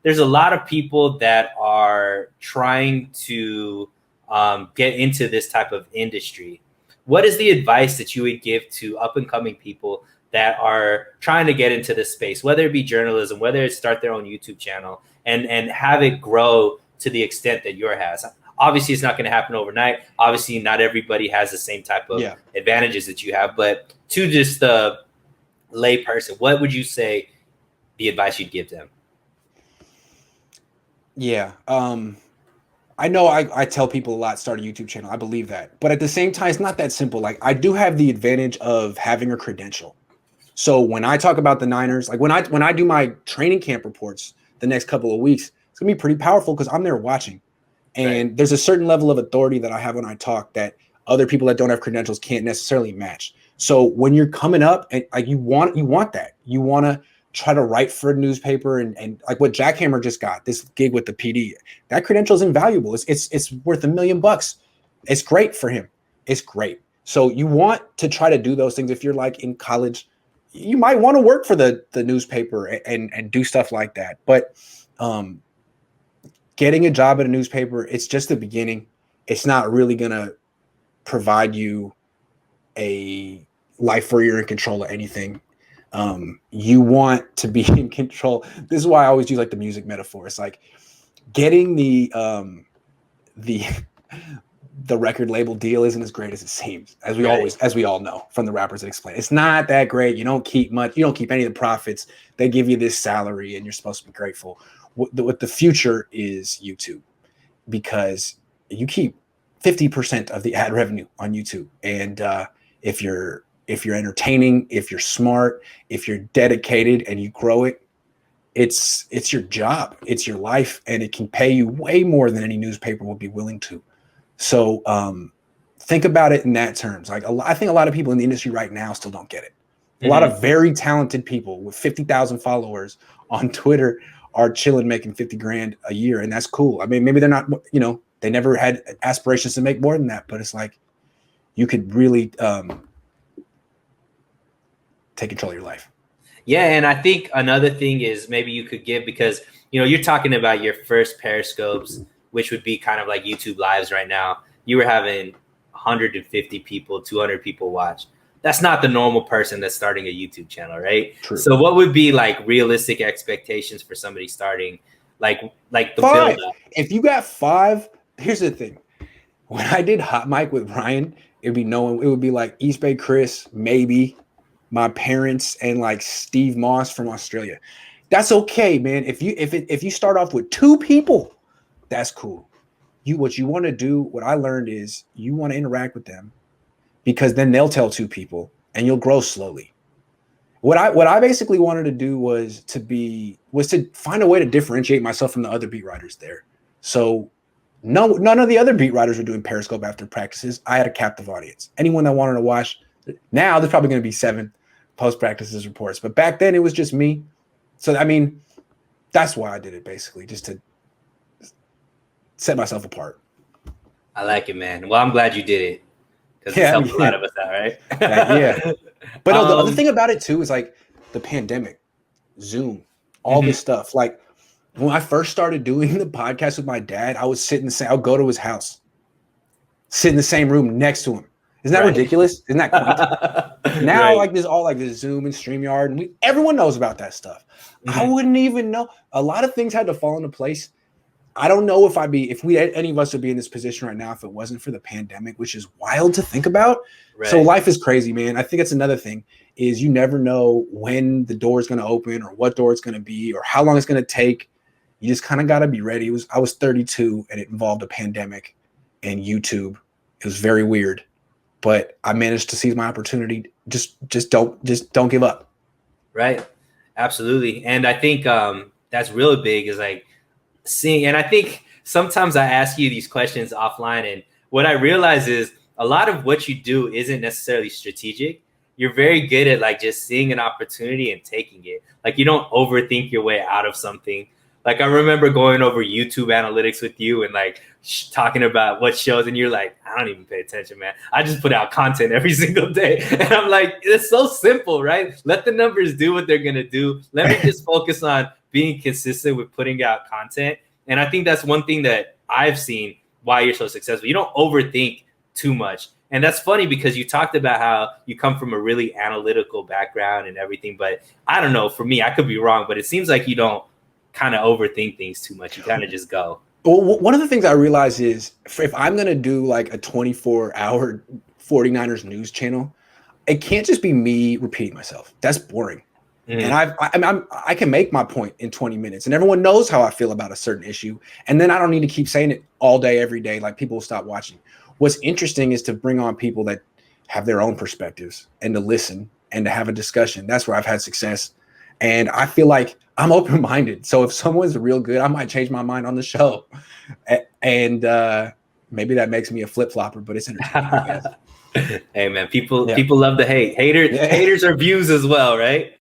there's a lot of people that are trying to get into this type of industry. What is the advice that you would give to up and coming people that are trying to get into this space, whether it be journalism, whether it's start their own YouTube channel and have it grow to the extent that yours has? Obviously, it's not going to happen overnight. Obviously, not everybody has the same type of advantages that you have. But to just the lay person, what would you say the advice you'd give them? Yeah. I know I tell people a lot, start a YouTube channel. I believe that. But at the same time, it's not that simple. Like, I do have the advantage of having a credential. So when I talk about the Niners, like when I do my training camp reports the next couple of weeks, it's going to be pretty powerful because I'm there watching. And there's a certain level of authority that I have when I talk that other people that don't have credentials can't necessarily match. So when you're coming up and like you want that. You want to try to write for a newspaper and like what Jackhammer just got, this gig with the PD. That credential is invaluable. It's worth $1 million. It's great for him. It's great. So you want to try to do those things. If you're like in college, you might want to work for the newspaper and do stuff like that. But getting a job at a newspaper, it's just the beginning. It's not really going to provide you a life where you're in control of anything. You want to be in control. This is why I always use like the music metaphor. It's like getting the record label deal isn't as great as it seems, as we all know from the rappers that explain. It's not that great. You don't keep much. You don't keep any of the profits. They give you this salary, and you're supposed to be grateful. What the future is YouTube, because you keep 50% of the ad revenue on YouTube, and if you're entertaining, if you're smart, if you're dedicated, and you grow it, it's your job, it's your life, and it can pay you way more than any newspaper would be willing to. So think about it in that terms. Like I think a lot of people in the industry right now still don't get it. A lot of very talented people with 50,000 followers on Twitter are chilling, making 50 grand a year. And that's cool. I mean, maybe they're not, they never had aspirations to make more than that, but it's like, you could really take control of your life. Yeah. And I think another thing is maybe you could give, because, you're talking about your first Periscopes, which would be kind of like YouTube lives right now. You were having 150 people, 200 people watch. That's not the normal person that's starting a YouTube channel, right? True. So what would be like realistic expectations for somebody starting like the 5? build up? If you got 5, here's the thing. When I did Hot Mic with Brian, it would be like East Bay Chris, maybe my parents, and like Steve Moss from Australia. That's okay, man. If you start off with 2 people, that's cool. What you want to do, what I learned is you want to interact with them, because then they'll tell 2 people and you'll grow slowly. What I basically wanted to do was to find a way to differentiate myself from the other beat writers there. So none of the other beat writers were doing Periscope after practices. I had a captive audience. Anyone that wanted to watch, now there's probably going to be 7 post-practices reports. But back then it was just me. So, I mean, that's why I did it, basically, just to set myself apart. I like it, man. Well, I'm glad you did it, because it helped a lot of us out, right? Yeah. But no, the other thing about it too is like the pandemic, Zoom, all this stuff. Like when I first started doing the podcast with my dad, I would I'll go to his house, sit in the same room next to him. Isn't that ridiculous? Isn't that quaint? Now, like there's all like this Zoom and StreamYard, and everyone knows about that stuff. I wouldn't even know. A lot of things had to fall into place. I don't know if any of us would be in this position right now if it wasn't for the pandemic, which is wild to think about. Right. So life is crazy, man. I think it's another thing is you never know when the door is going to open or what door it's going to be or how long it's going to take. You just kind of got to be ready. I was 32 and it involved a pandemic and YouTube. It was very weird, but I managed to seize my opportunity. Just don't give up. Right. Absolutely. And I think that's really big is like, and I think sometimes I ask you these questions offline, and what I realize is a lot of what you do isn't necessarily strategic. You're very good at like just seeing an opportunity and taking it. Like you don't overthink your way out of something. Like I remember going over YouTube analytics with you and like talking about what shows, and you're like, I don't even pay attention, man. I just put out content every single day. And I'm like, it's so simple, right? Let the numbers do what they're going to do. Let me just focus on being consistent with putting out content. And I think that's one thing that I've seen why you're so successful. You don't overthink too much. And that's funny because you talked about how you come from a really analytical background and everything. But I don't know, for me, I could be wrong, but it seems like you don't kind of overthink things too much. You kind of just go. Well, one of the things I realize is if I'm going to do like a 24-hour 49ers news channel, it can't just be me repeating myself. That's boring. And I can make my point in 20 minutes and everyone knows how I feel about a certain issue. And then I don't need to keep saying it all day, every day. Like people will stop watching. What's interesting is to bring on people that have their own perspectives and to listen and to have a discussion. That's where I've had success. And I feel like I'm open-minded. So if someone's real good, I might change my mind on the show. And maybe that makes me a flip-flopper, but it's entertaining, I guess. Hey man, people love to hate. Haters are views as well, right?